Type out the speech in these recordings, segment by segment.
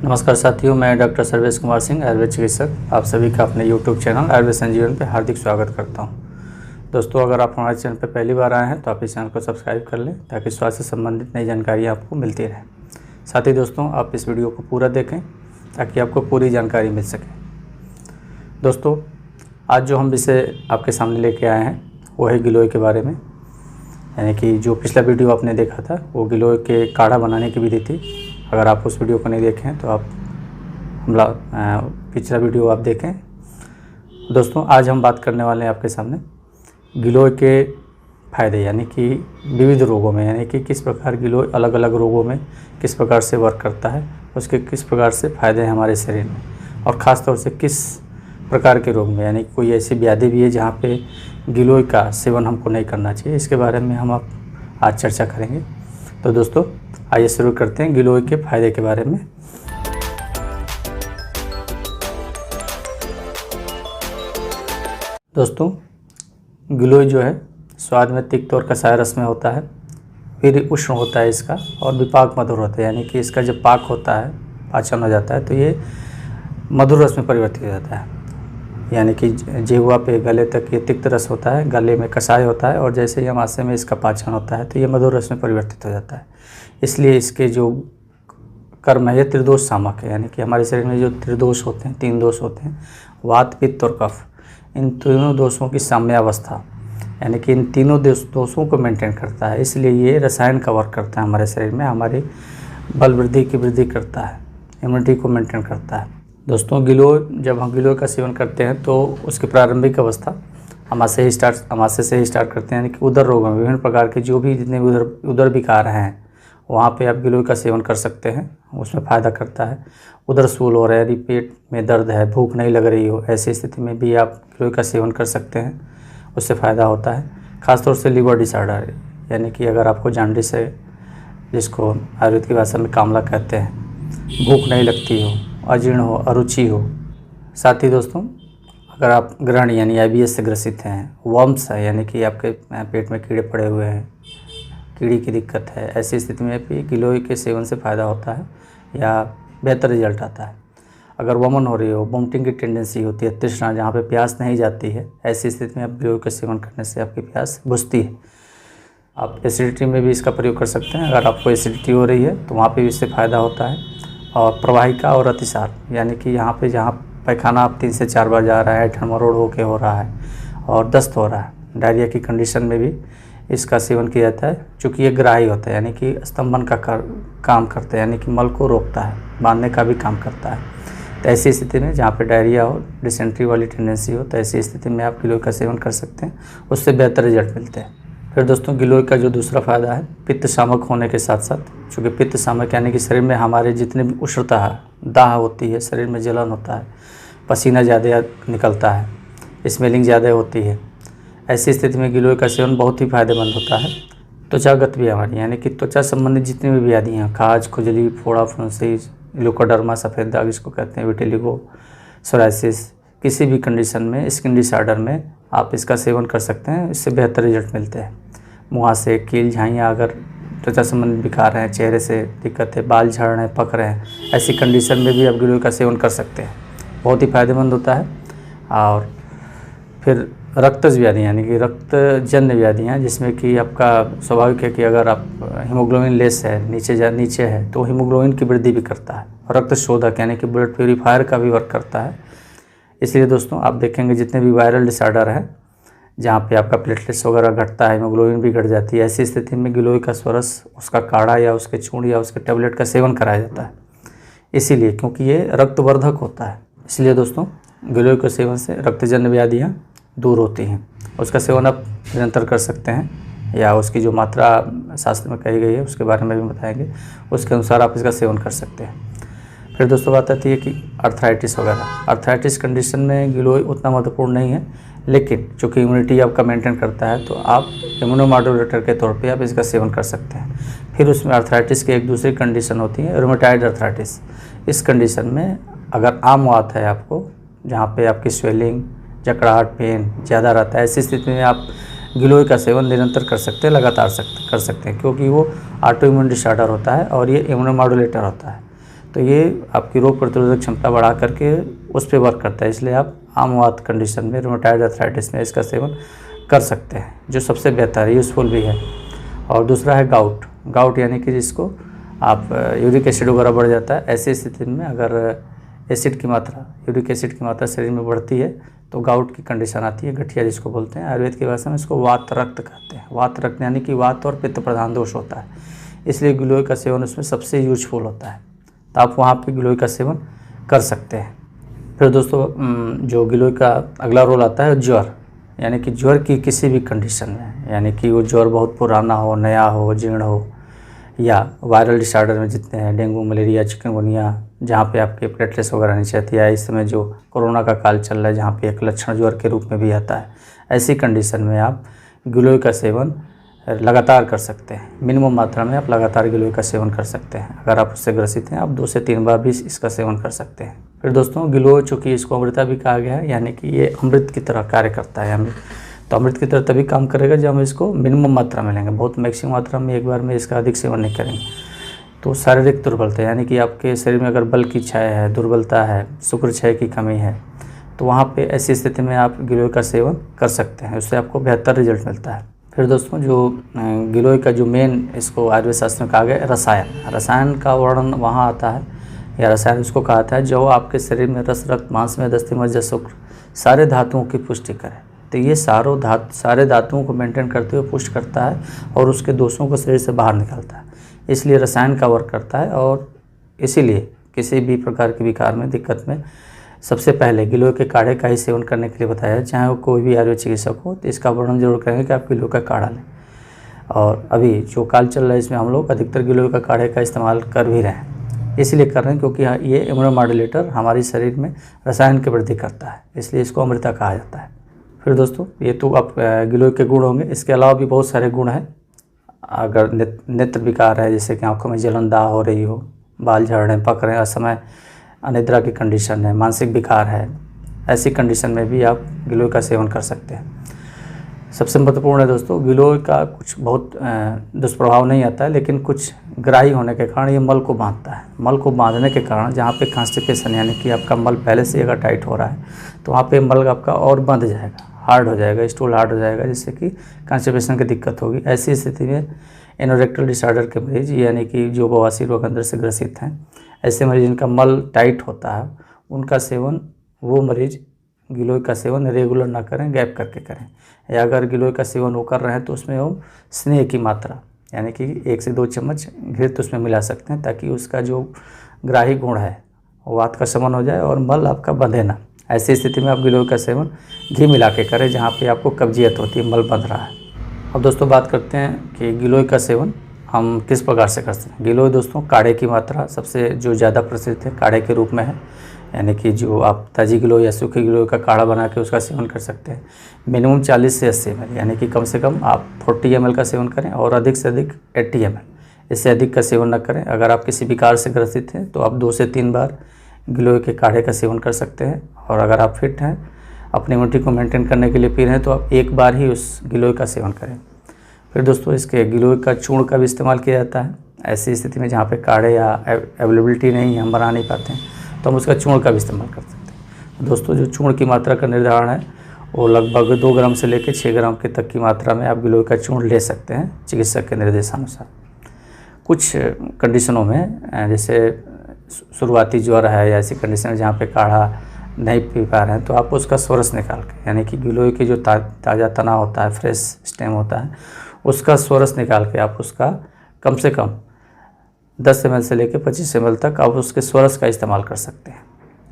नमस्कार साथियों, मैं डॉक्टर सर्वेश कुमार सिंह, आयुर्वेद चिकित्सक, आप सभी का अपने यूट्यूब चैनल आयुर्वेद संजीवन पे हार्दिक स्वागत करता हूं। दोस्तों, अगर आप हमारे चैनल पर पहली बार आए हैं तो आप इस चैनल को सब्सक्राइब कर लें ताकि स्वास्थ्य से संबंधित नई जानकारी आपको मिलती रहे। साथ ही दोस्तों, आप इस वीडियो को पूरा देखें ताकि आपको पूरी जानकारी मिल सके। दोस्तों, आज जो हम विषय आपके सामने लेके आए हैं वो है गिलोय के बारे में। यानी कि जो पिछला वीडियो आपने देखा था वो गिलोय के काढ़ा बनाने की विधि थी। अगर आप उस वीडियो को नहीं देखें तो आप पिछला वीडियो आप देखें। दोस्तों, आज हम बात करने वाले हैं आपके सामने गिलोय के फ़ायदे, यानी कि विविध रोगों में, यानी कि किस प्रकार गिलोय अलग अलग रोगों में किस प्रकार से वर्क करता है, उसके किस प्रकार से फ़ायदे हैं हमारे शरीर में, और ख़ास तौर से किस प्रकार के रोग में, यानी कोई ऐसी व्याधि भी है जहाँ पे गिलोय का सेवन हमको नहीं करना चाहिए। इसके बारे में हम आज चर्चा करेंगे। तो दोस्तों, आइए शुरू करते हैं गिलोय के फ़ायदे के बारे में। दोस्तों, गिलोय जो है स्वाद में तिक्त और कसाय रस में होता है, फिर उष्ण होता है इसका, और विपाक मधुर होता है। यानी कि इसका जब पाक होता है, पाचन हो जाता है, तो ये मधुर रस में परिवर्तित हो जाता है। यानी कि जिह्वा पे गले तक ये तिक्त रस होता है, गले में कसाय होता है, और जैसे ही आमाशय में इसका पाचन होता है तो ये मधुर रस में परिवर्तित हो जाता है। इसलिए इसके जो कर्म है ये त्रिदोष सामक है। यानी कि हमारे शरीर में जो त्रिदोष होते हैं, 3 दोष होते हैं, वात, पित्त और कफ, इन तीनों दोषों की साम्यावस्था, यानी कि इन तीनों दोषों को मेंटेन करता है। इसलिए ये रसायन का वर्क करता है हमारे शरीर में, हमारी बल वृद्धि की वृद्धि करता है, इम्यूनिटी को मेंटेन करता है। दोस्तों, गिलोय, जब हम गिलोय का सेवन करते हैं तो उसकी प्रारंभिक अवस्था आमाशय से ही स्टार्ट करते हैं। यानी कि उदर रोगों में विभिन्न प्रकार के जो भी जितने भी उदर विकार हैं वहाँ पे आप गिलोय का सेवन कर सकते हैं, उसमें फ़ायदा करता है। उदर स्थूल हो रहा है, यदि पेट में दर्द है, भूख नहीं लग रही हो, ऐसी स्थिति में भी आप गिलोय का सेवन कर सकते हैं, उससे फ़ायदा होता है। ख़ासतौर से लिवर डिसऑर्डर, यानी कि अगर आपको जॉन्डिस है, जिसको आयुर्वेद की भाषा में कामला कहते हैं, भूख नहीं लगती हो, अजीर्ण हो, अरुचि हो। साथ ही दोस्तों, अगर आप ग्रहणी यानी IBS से ग्रसित हैं, वर्म्स है, यानी कि आपके पेट में कीड़े पड़े हुए हैं, कीड़ी की दिक्कत है, ऐसी स्थिति में भी गिलोय के सेवन से फ़ायदा होता है या बेहतर रिजल्ट आता है। अगर वमन हो रही हो, वोमिटिंग की टेंडेंसी होती है, तृष्णा जहाँ पे प्यास नहीं जाती है, ऐसी स्थिति में आप गिलोय का सेवन करने से आपकी प्यास बुझती है। आप एसिडिटी में भी इसका प्रयोग कर सकते हैं। अगर आपको एसिडिटी हो रही है तो वहाँ पे भी इससे फ़ायदा होता है। और प्रवाहिका और अतिसार, यानी कि यहाँ पे जहाँ पैखाना आप 3 से 4 बार जा रहा है, ऐंठन मरोड़ होके हो रहा है और दस्त हो रहा है, डायरिया की कंडीशन में भी इसका सेवन किया जाता है। चूँकि ये ग्राही होता है, यानी कि स्तंभन का काम करता है, यानी कि मल को रोकता है, बांधने का भी काम करता है। तो ऐसी स्थिति में जहाँ पे डायरिया हो, डिसेंट्री वाली टेंडेंसी हो, तो ऐसी स्थिति में आप गिलोय का सेवन कर सकते हैं, उससे बेहतर रिजल्ट मिलते हैं। फिर दोस्तों, गिलोय का जो दूसरा फ़ायदा है, पित्त शामक होने के साथ साथ, चूँकि पित्त शामक यानी कि शरीर में हमारे जितने भी उष्णता है, दाह होती है, शरीर में जलन होता है, पसीना ज़्यादा निकलता है, स्मेलिंग ज़्यादा होती है, ऐसी स्थिति में गिलोय का सेवन बहुत ही फ़ायदेमंद होता है। त्वचागत भी हमारी, यानी कि त्वचा संबंधित जितनी भी व्याधियाँ, खाज, खुजली, फोड़ा, फुंसी, ल्यूकोडर्मा, सफ़ेद दाग जिसको कहते हैं, विटिलिगो, सोराइसिस, किसी भी कंडीशन में, स्किन डिसऑर्डर में आप इसका सेवन कर सकते हैं, इससे बेहतर रिजल्ट मिलते हैं। मुहासे, कील, झाइयाँ, अगर त्वचा संबंधित विकार हैं, चेहरे से दिक्कत है, बाल झड़ रहे हैं, पक रहे हैं, ऐसी कंडीशन में भी आप गिलोय का सेवन कर सकते हैं, बहुत ही फ़ायदेमंद होता है। और फिर रक्तज व्याधि, यानी कि रक्तजन्य व्याधियाँ, जिसमें कि आपका स्वाभाविक है कि अगर आप हीमोग्लोबिन लेस है, नीचे है, तो हीमोग्लोबिन की वृद्धि भी करता है। रक्त शोधक, यानी कि ब्लड प्यूरीफायर का भी वर्क करता है। इसलिए दोस्तों, आप देखेंगे जितने भी वायरल डिसऑर्डर है, जहाँ पे आपका प्लेटलेट्स वगैरह घटता है, हीमोग्लोबिन भी घट जाती है, ऐसी स्थिति में गिलोय का स्वरस, उसका काढ़ा या उसके चूर्ण या उसके टेबलेट का सेवन कराया जाता है। इसीलिए, क्योंकि ये रक्तवर्धक होता है। इसलिए दोस्तों, गिलोय के सेवन से रक्तजन्य व्याधियाँ दूर होती हैं। उसका सेवन आप निरंतर कर सकते हैं, या उसकी जो मात्रा शास्त्र में कही गई है उसके बारे में भी बताएंगे, उसके अनुसार आप इसका सेवन कर सकते हैं। फिर दोस्तों, बात आती है कि अर्थराइटिस वगैरह, अर्थराइटिस कंडीशन में गिलोय उतना महत्वपूर्ण नहीं है, लेकिन चूँकि इम्यूनिटी आपका मेंटेन करता है तो आप इम्यूनोमॉड्यूलेटर के तौर पे आप इसका सेवन कर सकते हैं। फिर उसमें अर्थराइटिस की एक दूसरी कंडीशन होती है, रूमेटॉइड अर्थराइटिस। इस कंडीशन में अगर आम वात है आपको, जहाँ पे आपकी स्वेलिंग, जकड़ाहट, पेन ज़्यादा रहता है, ऐसी स्थिति में आप गिलोय का सेवन निरंतर कर सकते हैं, लगातार कर सकते हैं, क्योंकि वो ऑटो इम्यून डिसऑर्डर होता है और ये इम्यूनोमॉड्यूलेटर होता है। तो ये आपकी रोग प्रतिरोधक क्षमता बढ़ा करके उस पर वर्क करता है। इसलिए आप आम वात कंडीशन में, रूमेटॉइड आर्थराइटिस में इसका सेवन कर सकते हैं, जो सबसे बेहतर है, यूज़फुल भी है। और दूसरा है गाउट यानी कि जिसको आप यूरिक एसिड वगैरह बढ़ जाता है, ऐसी स्थिति में अगर यूरिक एसिड की मात्रा शरीर में बढ़ती है तो गाउट की कंडीशन आती है, गठिया जिसको बोलते हैं। आयुर्वेद की भाषा में इसको वात रक्त कहते हैं। वात रक्त यानी कि वात और पित्त प्रधान दोष होता है, इसलिए गिलोय का सेवन उसमें सबसे यूजफुल होता है। तो आप वहाँ पे गिलोय का सेवन कर सकते हैं। फिर दोस्तों जो गिलोय का अगला रोल आता है ज्वर, यानी कि ज्वर की किसी भी कंडीशन में, यानी कि वो ज्वर बहुत पुराना हो, नया हो, जीर्ण हो, या वायरल डिसऑर्डर में जितने हैं, डेंगू, मलेरिया, चिकनगुनिया, जहाँ पे आपके प्लेटलेट्स वगैरह नहीं चाहती, या इस समय जो कोरोना का काल चल रहा है जहाँ पे एक लक्षण ज्वर के रूप में भी आता है, ऐसी कंडीशन में आप गिलोय का सेवन लगातार कर सकते हैं। मिनिमम मात्रा में आप लगातार गिलोय का सेवन कर सकते हैं। अगर आप उससे ग्रसित हैं, आप 2 से 3 बार भी इसका सेवन कर सकते हैं। फिर दोस्तों गिलोय, चूँकि इसको अमृता भी कहा गया है, यानी कि ये अमृत की तरह कार्य करता है अमृत। तो अमृत की तरह तभी काम करेगा जब हम इसको मिनिमम मात्रा में लेंगे, बहुत मैक्सिमम मात्रा में एक बार में इसका अधिक सेवन नहीं करेंगे। तो शारीरिक दुर्बलता, यानी कि आपके शरीर में अगर बल की क्षय है, दुर्बलता है, शुक्र क्षय की कमी है, तो वहाँ पे ऐसी स्थिति में आप गिलोय का सेवन कर सकते हैं, उससे आपको बेहतर रिजल्ट मिलता है। फिर दोस्तों जो गिलोय का जो मेन, इसको आयुर्वेद शास्त्र में कहा गया रसायन का वर्णन वहाँ आता है, या रसायन उसको कहा जाता है जो आपके शरीर में रस, रक्त, मांस में दस्ती, मज्जा, शुक्र सारे धातुओं की पुष्टि करे। तो ये सारे धातुओं को मेंटेन करते हुए पुष्ट करता है और उसके दोषों को शरीर से बाहर निकालता है, इसलिए रसायन का वर्क करता है। और इसीलिए किसी भी प्रकार के विकार में, दिक्कत में सबसे पहले गिलोय के काढ़े का ही सेवन करने के लिए बताया है। चाहे वो कोई भी आयुर्वेद चिकित्सक हो, तो इसका वर्णन जरूर करेंगे कि आप गिलोय का काढ़ा लें। और अभी जो काल चल रहा है इसमें हम लोग अधिकतर गिलोय का काढ़े का इस्तेमाल कर भी रहे हैं, इसलिए कर रहे हैं क्योंकि ये इम्यूनोमॉड्यूलेटर हमारे शरीर में रसायन की वृद्धि करता है, इसलिए इसको अमृता कहा जाता है। फिर दोस्तों ये तो आप गिलोय के गुण होंगे, इसके अलावा भी बहुत सारे गुण हैं। अगर नेत्र विकार है, जैसे कि आँखों में जलन, दाह हो रही हो, बाल झड़ रहे हैं, पक रहे हैं, असमय अनिद्रा की कंडीशन है, मानसिक विकार है, ऐसी कंडीशन में भी आप गिलोय का सेवन कर सकते हैं। सबसे महत्वपूर्ण है दोस्तों, गिलोय का कुछ बहुत दुष्प्रभाव नहीं आता है, लेकिन कुछ ग्राही होने के कारण ये मल को बांधता है। मल को बांधने के कारण जहाँ पे कॉन्स्टिपेशन, यानी कि आपका मल पहले से अगर टाइट हो रहा है तो वहाँ पे मल आपका और बंध जाएगा, हार्ड हो जाएगा, स्टूल हार्ड हो जाएगा, जिससे कि कॉन्स्टिपेशन की दिक्कत होगी। ऐसी स्थिति में एनोरेक्टल डिसऑर्डर के मरीज, यानी कि जो बवासीर रोग अंदर से ग्रसित हैं, ऐसे मरीज जिनका मल टाइट होता है, उनका सेवन, वो मरीज गिलोय का सेवन रेगुलर ना करें, गैप करके करें। या अगर गिलोय का सेवन वो कर रहे हैं तो उसमें वो स्नेह की मात्रा, यानी कि 1 से 2 चम्मच घृत उसमें मिला सकते हैं, ताकि उसका जो ग्राही गुण है वो वात का शमन हो जाए और मल आपका बंधे ना। ऐसी स्थिति में आप गिलोय का सेवन घी मिला के करें, जहाँ पे आपको कब्जियत होती है, मल बंध रहा है। अब दोस्तों बात करते हैं कि गिलोय का सेवन हम किस प्रकार से कर सकते हैं। गिलोय दोस्तों काढ़े की मात्रा सबसे जो ज़्यादा प्रसिद्ध है, काढ़े के रूप में है, यानी कि जो आप ताज़ी गिलोय या सूखे गिलोय का काढ़ा बना के उसका सेवन कर सकते हैं। मिनिमम 40 से 80 ml, यानी कि कम से कम आप 40 ml का सेवन करें, और अधिक से अधिक 80 ml, इससे अधिक का सेवन न करें। अगर आप किसी विकार से ग्रसित हैं तो आप 2 से 3 बार गिलोय के काढ़े का सेवन कर सकते हैं। और अगर आप फिट हैं, अपनी इम्यूनिटी को मेंटेन करने के लिए पी रहे हैं, तो आप एक बार ही उस गिलोय का सेवन करें। फिर दोस्तों इसके गिलोय का चूर्ण का भी इस्तेमाल किया जाता है। ऐसी स्थिति में जहाँ पे काढ़े या अवेलेबिलिटी नहीं है, हम बना नहीं पाते हैं, तो हम उसका चूर्ण का भी इस्तेमाल कर सकते हैं। दोस्तों जो चूर्ण की मात्रा का निर्धारण है वो लगभग 2 ग्राम से लेकर 6 ग्राम के तक की मात्रा में आप गिलोय का चूर्ण ले सकते हैं, चिकित्सक के निर्देशानुसार। कुछ कंडीशनों में, जैसे शुरुआती ज्वर है या ऐसी कंडीशन में जहाँ पे काढ़ा नहीं पी पा रहे हैं, तो आप उसका स्वरस निकाल के, यानी कि गिलोय की जो ताज़ा तना होता है, फ्रेश स्टेम होता है, उसका स्वरस निकाल के आप उसका कम से कम 10 ml से लेकर 25 ml तक आप उसके स्वरस का इस्तेमाल कर सकते हैं।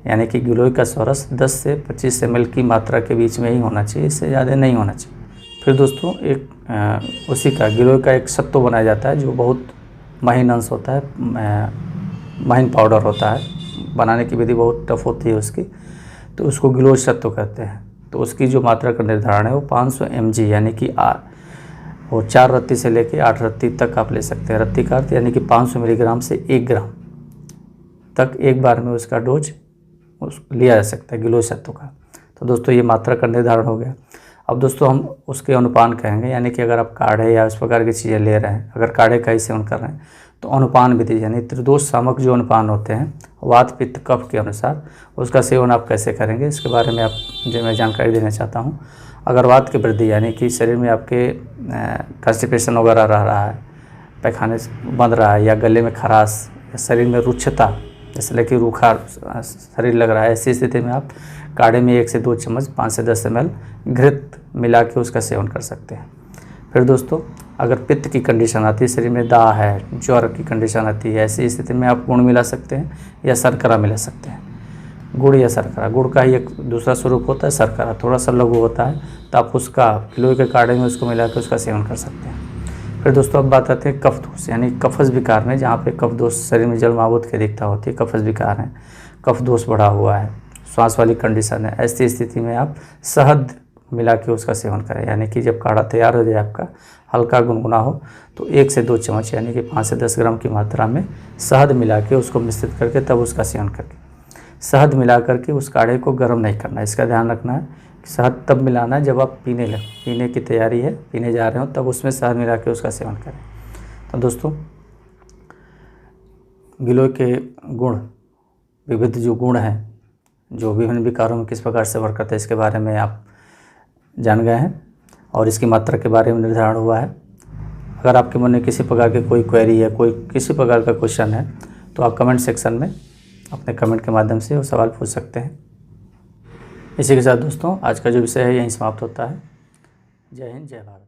यानी कि गिलोय का स्वरस 10 से 25 ml की मात्रा के बीच में ही होना चाहिए, इससे ज़्यादा नहीं होना चाहिए। फिर दोस्तों एक उसी का गिलोय का एक सत्व बनाया जाता है, जो बहुत महीन अंश होता है, महीन पाउडर होता है, बनाने की विधि बहुत टफ होती है उसकी, तो उसको गिलोय सत्व कहते हैं। तो उसकी जो मात्रा का निर्धारण है वो 500 mg, यानी कि वो 4 रत्ती से लेके 8 रत्ती तक आप ले सकते हैं। रत्ती का अर्थ यानी कि 500 मिलीग्राम से 1 ग्राम तक एक बार में उसका डोज लिया जा सकता है गिलोय सत्व का। तो दोस्तों ये मात्रा का निर्धारण हो गया। अब दोस्तों हम उसके अनुपान कहेंगे, यानी कि अगर आप काढ़े या इस प्रकार की चीज़ें ले रहे हैं, अगर काढ़े का ही सेवन कर रहे हैं, तो अनुपान विधि यानी त्रिदोष सामक जो अनुपान होते हैं वात पित्त कफ के अनुसार, उसका सेवन आप कैसे करेंगे इसके बारे में मैं जानकारी देना चाहता हूँ। अगर वात की वृद्धि यानी कि शरीर में आपके कॉन्स्टिपेशन वगैरह रह रहा है, पैखाने बंद रहा है, या गले में खराश, या शरीर में रुक्षता जैसे कि रूखा शरीर लग रहा है, ऐसी स्थिति में आप काढ़े में 1 से 2 चम्मच 5 से 10 ml घृत मिला के उसका सेवन कर सकते हैं। फिर दोस्तों, अगर पित्त की कंडीशन आती है, शरीर में दाह है, ज्वर की कंडीशन आती है, ऐसी स्थिति में आप गुड़ मिला सकते हैं या शर्करा मिला सकते हैं। गुड़ या शर्करा, गुड़ का ही एक दूसरा स्वरूप होता है, शर्करा थोड़ा सा लघु होता है, तो आप उसका गिलोय के काढ़े में उसको मिला के उसका सेवन कर सकते हैं। फिर दोस्तों अब बात आती है कफ दोष यानी कफस विकार में, जहाँ पे कफ दोष शरीर में जलमावुत की अधिकता होती है, कफस विकार है, कफ दोष बढ़ा हुआ है, श्वास वाली कंडीशन है, ऐसी स्थिति में आप शहद मिला के उसका सेवन करें। यानी कि जब काढ़ा तैयार हो जाए आपका, हल्का गुनगुना हो, तो 1 से 2 चम्मच यानी कि 5 से 10 ग्राम की मात्रा में शहद मिला के उसको मिश्रित करके तब उसका सेवन करके, शहद मिला करके उस काढ़े को गर्म नहीं करना है। इसका ध्यान रखना है कि शहद तब मिलाना है जब आप पीने की तैयारी है, पीने जा रहे हो, तब उसमें शहद मिला के उसका सेवन करें। तो दोस्तों, गिलोय के गुण, विविध जो गुण हैं, जो विभिन्न विकारों में किस प्रकार से वर्क करते हैं, इसके बारे में आप जान गए हैं और इसकी मात्रा के बारे में निर्धारण हुआ है। अगर आपके मन में किसी प्रकार की कोई क्वेरी है, कोई किसी प्रकार का क्वेश्चन है, तो आप कमेंट सेक्शन में अपने कमेंट के माध्यम से वो सवाल पूछ सकते हैं। इसी के साथ दोस्तों, आज का जो विषय है यहीं समाप्त होता है। जय हिंद, जय भारत।